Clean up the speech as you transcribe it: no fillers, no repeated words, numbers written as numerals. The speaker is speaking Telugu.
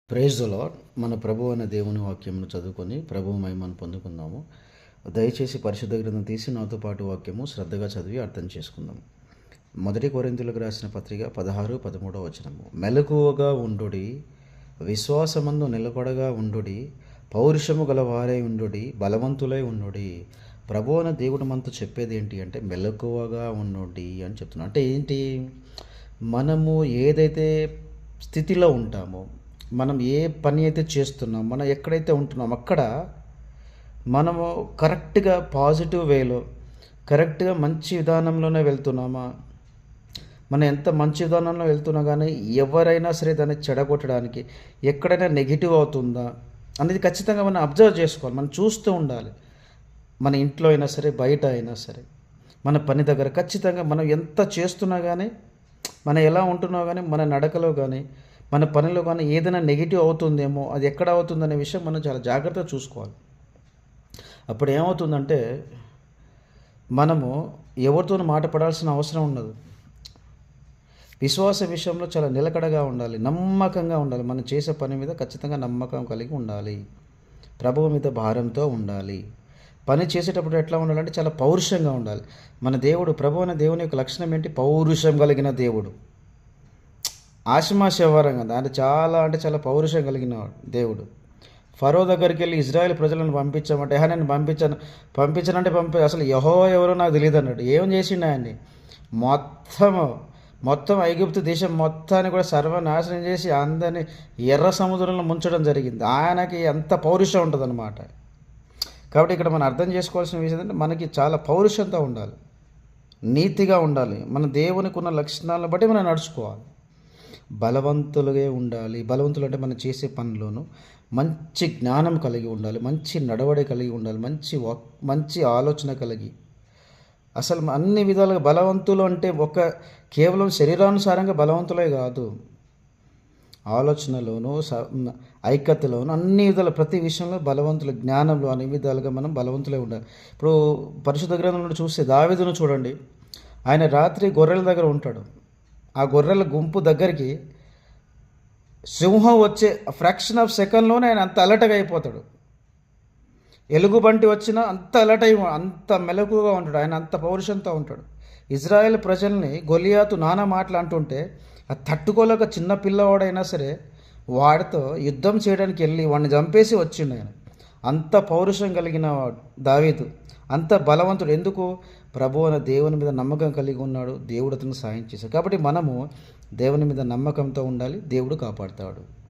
Praise the lord. మన ప్రభు అనే దేవుని వాక్యమును చదువుకొని ప్రభు మహిమను పొందుకుందాము. దయచేసి పరిశుద్ధ గ్రంథం తీసి నాతో పాటు వాక్యము శ్రద్ధగా చదివి అర్థం చేసుకుందాము. 1 కొరింథీయులకు రాసిన పత్రిక 16-13 వచనము. మెలకువగా ఉండుడి, విశ్వాసమందు నిలకడగా ఉండుడి, పౌరుషము గల వారై ఉండుడి, బలవంతులై ఉండుడి. ప్రభు అనే దేవుడు మనతో చెప్పేది ఏంటి అంటే మెలకువగా ఉండుడి అని చెప్తున్నాడు. అంటే ఏంటి, మనము ఏదైతే స్థితిలో ఉంటామో, మనం ఏ పని అయితే చేస్తున్నాం, మనం ఎక్కడైతే ఉంటున్నాం అక్కడ మనము కరెక్ట్గా పాజిటివ్ వేలో కరెక్ట్గా మంచి విధానంలోనే వెళ్తున్నామా, మనం ఎంత మంచి విధానంలో వెళ్తున్నా కానీ ఎవరైనా సరే దాన్ని చెడగొట్టడానికి ఎక్కడైనా నెగిటివ్ అవుతుందా అనేది ఖచ్చితంగా మనం అబ్జర్వ్ చేసుకోవాలి. మనం చూస్తూ ఉండాలి. మన ఇంట్లో అయినా సరే, బయట అయినా సరే, మన పని దగ్గర ఖచ్చితంగా మనం ఎంత చేస్తున్నా కానీ, మనం ఎలా ఉంటున్నా కానీ, మన నడకలో కానీ, మన పనిలో కానీ ఏదైనా నెగిటివ్ అవుతుందేమో, అది ఎక్కడ అవుతుందనే విషయం మనం చాలా జాగ్రత్తగా చూసుకోవాలి. అప్పుడు ఏమవుతుందంటే మనము ఎవరితోనూ మాట పడాల్సిన అవసరం ఉండదు. విశ్వాస విషయంలో చాలా నిలకడగా ఉండాలి, నమ్మకంగా ఉండాలి. మనం చేసే పని మీద ఖచ్చితంగా నమ్మకం కలిగి ఉండాలి. ప్రభువు మీద భారంతో ఉండాలి. పని చేసేటప్పుడు ఎట్లా ఉండాలంటే చాలా పౌరుషంగా ఉండాలి. మన దేవుడు, ప్రభు అనే దేవుని యొక్క లక్షణం ఏంటి? పౌరుషం కలిగిన దేవుడు. ఆషమాషవరంగా అంటే చాలా పౌరుషం కలిగిన దేవుడు. ఫరో దగ్గరికి వెళ్ళి ఇజ్రాయెల్ ప్రజలను పంపించామంటే, నేను పంపించానంటే అసలు యెహోవా ఎవరో నాకు తెలియదు అన్నాడు. ఏం చేసిండు ఆయన్ని? మొత్తం ఐగుప్తు దేశం మొత్తాన్ని కూడా సర్వనాశనం చేసి అందరినీ ఎర్ర సముద్రంలో ముంచడం జరిగింది. ఆయనకి ఎంత పౌరుషం ఉంటుందన్నమాట. కాబట్టి ఇక్కడ మనం అర్థం చేసుకోవాల్సిన విషయం ఏంటంటే మనకి చాలా పౌరుషంతో ఉండాలి, నీతిగా ఉండాలి. మన దేవునికి ఉన్న లక్షణాలను బట్టి మనం నడుచుకోవాలి. బలవంతులుగా ఉండాలి. బలవంతులు అంటే మనం చేసే పనిలోనూ మంచి జ్ఞానం కలిగి ఉండాలి, మంచి నడవడి కలిగి ఉండాలి, మంచి ఆలోచన కలిగి, అసలు అన్ని విధాలుగా బలవంతులు అంటే కేవలం శరీరానుసారంగా బలవంతులే కాదు, ఆలోచనలోనూ ఐక్యతలోనూ అన్ని విధాలు ప్రతి విషయంలో బలవంతులు, జ్ఞానంలో అన్ని విధాలుగా మనం బలవంతులే ఉండాలి. ఇప్పుడు పరిశుద్ధ గ్రంథంలో చూస్తే దావీదును చూడండి. ఆయన రాత్రి గొర్రెల దగ్గర ఉంటాడు. ఆ గొర్రెల గుంపు దగ్గరికి సింహం వచ్చే ఫ్రాక్షన్ ఆఫ్ సెకండ్లోనే ఆయన అంత అలర్ట్గా అయిపోతాడు. ఎలుగుబంటి వచ్చినా అంత అలర్ట్ అంత మెలకుగా ఉంటాడు. ఆయన అంత పౌరుషంతో ఉంటాడు. ఇజ్రాయెల్ ప్రజల్ని గొలియాతు నానా మాటలు అంటుంటే అది తట్టుకోలేక చిన్న పిల్లవాడైనా సరే వాడితో యుద్ధం చేయడానికి వెళ్ళి వాడిని చంపేసి వచ్చిండు ఆయన. అంత పౌరుషం కలిగిన దావీదు, అంత బలవంతుడు. ఎందుకు? ప్రభు అనే దేవుని మీద నమ్మకం కలిగి ఉన్నాడు. దేవుడు అతను సాయం చేశాడు. కాబట్టి మనము దేవుని మీద నమ్మకంతో ఉండాలి. దేవుడు కాపాడుతాడు.